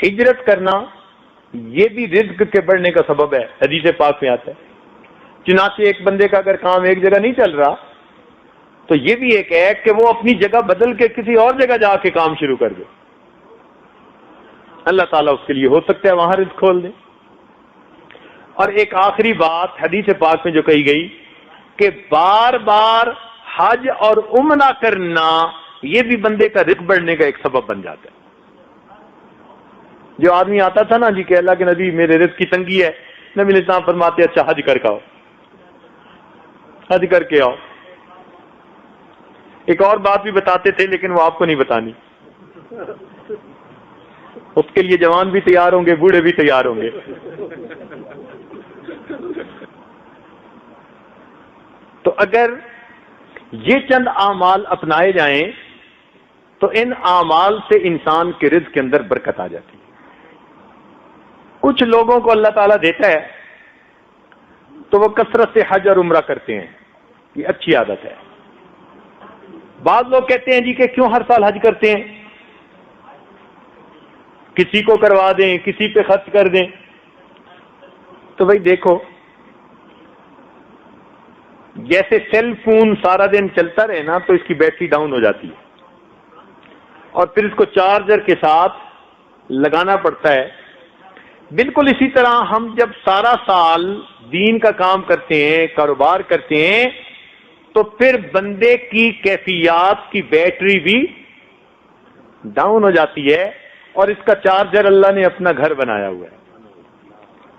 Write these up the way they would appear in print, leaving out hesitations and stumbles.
ہجرت کرنا یہ بھی رزق کے بڑھنے کا سبب ہے، حدیث پاک میں آتا ہے۔ چنانچہ ایک بندے کا اگر کام ایک جگہ نہیں چل رہا تو یہ بھی ایک ہے کہ وہ اپنی جگہ بدل کے کسی اور جگہ جا کے کام شروع کر دے، اللہ تعالیٰ اس کے لیے ہو سکتا ہے وہاں رزق کھول دے۔ اور ایک آخری بات حدیث پاک میں جو کہی گئی کہ بار بار حج اور عمرہ کرنا یہ بھی بندے کا رزق بڑھنے کا ایک سبب بن جاتا ہے۔ جو آدمی آتا تھا نا جی کہ اللہ کے نبی میرے رزق کی تنگی ہے، نبی علیہ السلام فرماتے اچھا حج کر کے آؤ، حج کر کے آؤ۔ ایک اور بات بھی بتاتے تھے لیکن وہ آپ کو نہیں بتانی، اس کے لیے جوان بھی تیار ہوں گے، بوڑھے بھی تیار ہوں گے۔ تو اگر یہ چند اعمال اپنائے جائیں تو ان اعمال سے انسان کے رزق کے اندر برکت آ جاتی ہے۔ کچھ لوگوں کو اللہ تعالیٰ دیتا ہے تو وہ کثرت سے حج اور عمرہ کرتے ہیں، یہ اچھی عادت ہے۔ بعض لوگ کہتے ہیں جی کہ کیوں ہر سال حج کرتے ہیں، کسی کو کروا دیں، کسی پہ خرچ کر دیں۔ تو بھائی دیکھو، جیسے سیل فون سارا دن چلتا رہے نا تو اس کی بیٹری ڈاؤن ہو جاتی ہے اور پھر اس کو چارجر کے ساتھ لگانا پڑتا ہے۔ بالکل اسی طرح ہم جب سارا سال دین کا کام کرتے ہیں، کاروبار کرتے ہیں، تو پھر بندے کی کیفیات کی بیٹری بھی ڈاؤن ہو جاتی ہے اور اس کا چارجر اللہ نے اپنا گھر بنایا ہوا ہے۔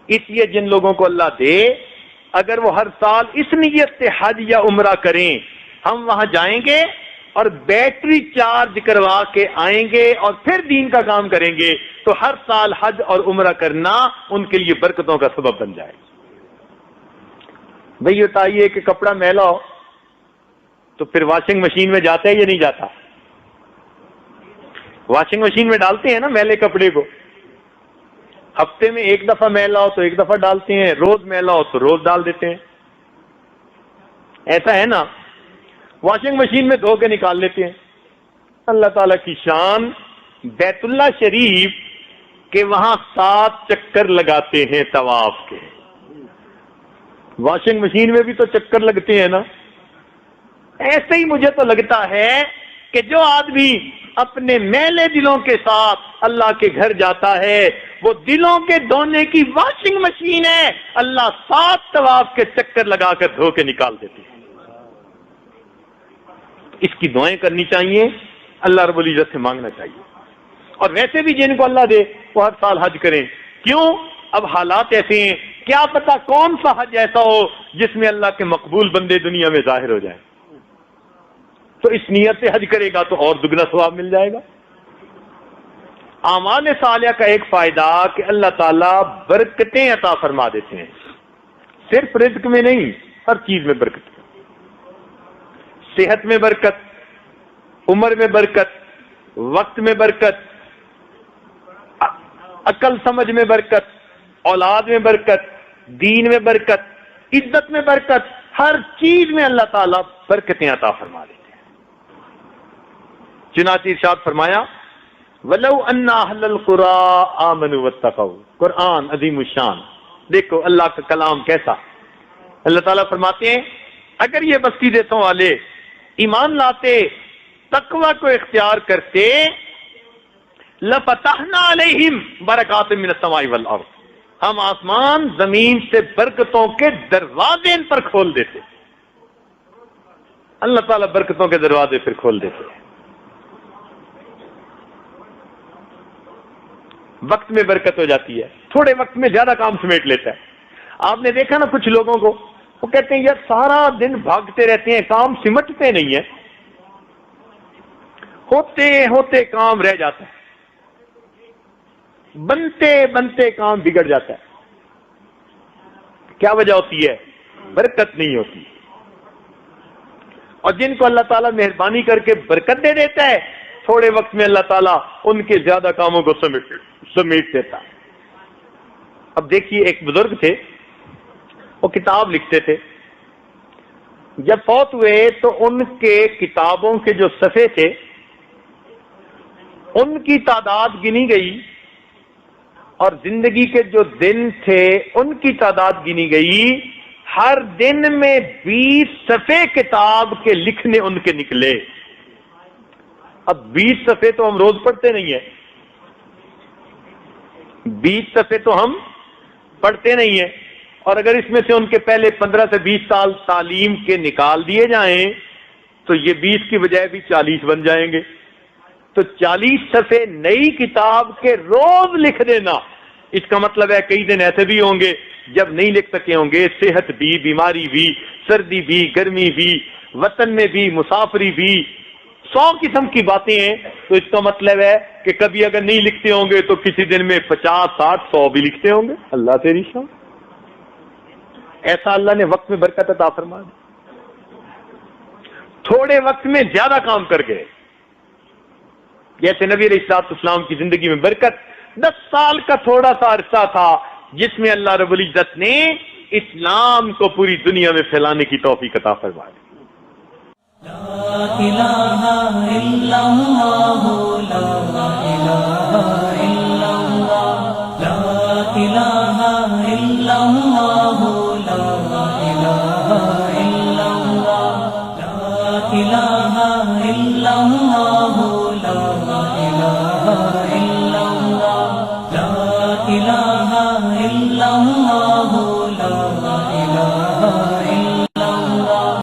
اس لیے جن لوگوں کو اللہ دے، اگر وہ ہر سال اس نیت سے حج یا عمرہ کریں، ہم وہاں جائیں گے اور بیٹری چارج کروا کے آئیں گے اور پھر دین کا کام کریں گے، تو ہر سال حج اور عمرہ کرنا ان کے لیے برکتوں کا سبب بن جائے۔ بھئی بتائیے کہ کپڑا میلا ہو تو پھر واشنگ مشین میں جاتا ہے یا نہیں جاتا؟ واشنگ مشین میں ڈالتے ہیں نا میلے کپڑے کو، ہفتے میں ایک دفعہ میلا ہو تو ایک دفعہ ڈالتے ہیں، روز میلا ہو تو روز ڈال دیتے ہیں، ایسا ہے نا؟ واشنگ مشین میں دھو کے نکال لیتے ہیں۔ اللہ تعالیٰ کی شان، بیت اللہ شریف کے وہاں 7 چکر لگاتے ہیں طواف کے، واشنگ مشین میں بھی تو چکر لگتے ہیں نا۔ ایسے ہی مجھے تو لگتا ہے کہ جو آدمی اپنے میلے دلوں کے ساتھ اللہ کے گھر جاتا ہے وہ دلوں کے دھونے کی واشنگ مشین ہے، اللہ 7 طواف کے چکر لگا کر دھو کے نکال دیتے ہیں۔ اس کی دعائیں کرنی چاہیے، اللہ رب العزت سے مانگنا چاہیے، اور ویسے بھی جن کو اللہ دے وہ ہر سال حج کریں۔ کیوں؟ اب حالات ایسے ہیں، کیا پتا کون سا حج ایسا ہو جس میں اللہ کے مقبول بندے دنیا میں ظاہر ہو جائیں، تو اس نیت سے حج کرے گا تو اور دگنا ثواب مل جائے گا۔ اعمال صالحہ کا ایک فائدہ کہ اللہ تعالیٰ برکتیں عطا فرما دیتے ہیں، صرف رزق میں نہیں، ہر چیز میں برکت، صحت میں برکت، عمر میں برکت، وقت میں برکت، عقل سمجھ میں برکت، اولاد میں برکت، دین میں برکت، عزت میں برکت، ہر چیز میں اللہ تعالیٰ برکتیں عطا فرما دیتے ہیں۔ چنانچہ ارشاد فرمایا وَلَوْ أَنَّ أَهْلَ الْقُرَىٰ آمَنُوا وَاتَّقَوْا، قرآن عظیم الشان، دیکھو اللہ کا کلام کیسا۔ اللہ تعالیٰ فرماتے ہیں اگر یہ بستی دیسوں والے ایمان لاتے، تقوی کو اختیار کرتے، لَفَتَحْنَا عَلَيْهِمْ بَرَكَاتٍ مِّنَ السَّمَاءِ وَالْأَرْضِ، ہم آسمان زمین سے برکتوں کے دروازے ان پر کھول دیتے۔ اللہ تعالیٰ برکتوں کے دروازے پھر کھول دیتے۔ وقت میں برکت ہو جاتی ہے، تھوڑے وقت میں زیادہ کام سمیٹ لیتا ہے۔ آپ نے دیکھا نا کچھ لوگوں کو، وہ کہتے ہیں یار سارا دن بھاگتے رہتے ہیں، کام سمٹتے نہیں ہیں، ہوتے ہوتے کام رہ جاتا ہے، بنتے بنتے کام بگڑ جاتا ہے۔ کیا وجہ ہوتی ہے؟ برکت نہیں ہوتی۔ اور جن کو اللہ تعالیٰ مہربانی کر کے برکت دے دیتا ہے، تھوڑے وقت میں اللہ تعالیٰ ان کے زیادہ کاموں کو سمیٹ دیتا۔ اب دیکھیے ایک بزرگ تھے، وہ کتاب لکھتے تھے، جب فوت ہوئے تو ان کے کتابوں کے جو صفحے تھے ان کی تعداد گنی گئی اور زندگی کے جو دن تھے ان کی تعداد گنی گئی، ہر دن میں 20 صفحے کتاب کے لکھنے ان کے نکلے۔ اب 20 صفحے تو ہم روز پڑھتے نہیں ہیں، 20 صفحے تو ہم پڑھتے نہیں ہیں، اور اگر اس میں سے ان کے پہلے 15 سے 20 سال تعلیم کے نکال دیے جائیں تو یہ 20 کی بجائے بھی 40 بن جائیں گے۔ تو 40 صفحے نئی کتاب کے روز لکھ دینا، اس کا مطلب ہے کئی دن ایسے بھی ہوں گے جب نہیں لکھ سکے ہوں گے، صحت بھی، بیماری بھی، سردی بھی، گرمی بھی، وطن میں بھی، مسافری بھی، 100 قسم کی باتیں ہیں۔ تو اس کا مطلب ہے کہ کبھی اگر نہیں لکھتے ہوں گے تو کسی دن میں 50، 60، 100 بھی لکھتے ہوں گے۔ اللہ تیری شان، ایسا اللہ نے وقت میں برکت عطا فرما دی، تھوڑے وقت میں زیادہ کام کر گئے۔ جیسے نبی علیہ الصلوۃ والسلام کی زندگی میں برکت 10 سال کا تھوڑا سا عرصہ تھا جس میں اللہ رب العزت نے اسلام کو پوری دنیا میں پھیلانے کی توفیق عطا فرما دی۔ لا الہ الا اللہ، لا الہ الا اللہ، لا الہ الا اللہ، لا الہ الا اللہ، لا الہ الا اللہ، لا الہ الا اللہ، لا الہ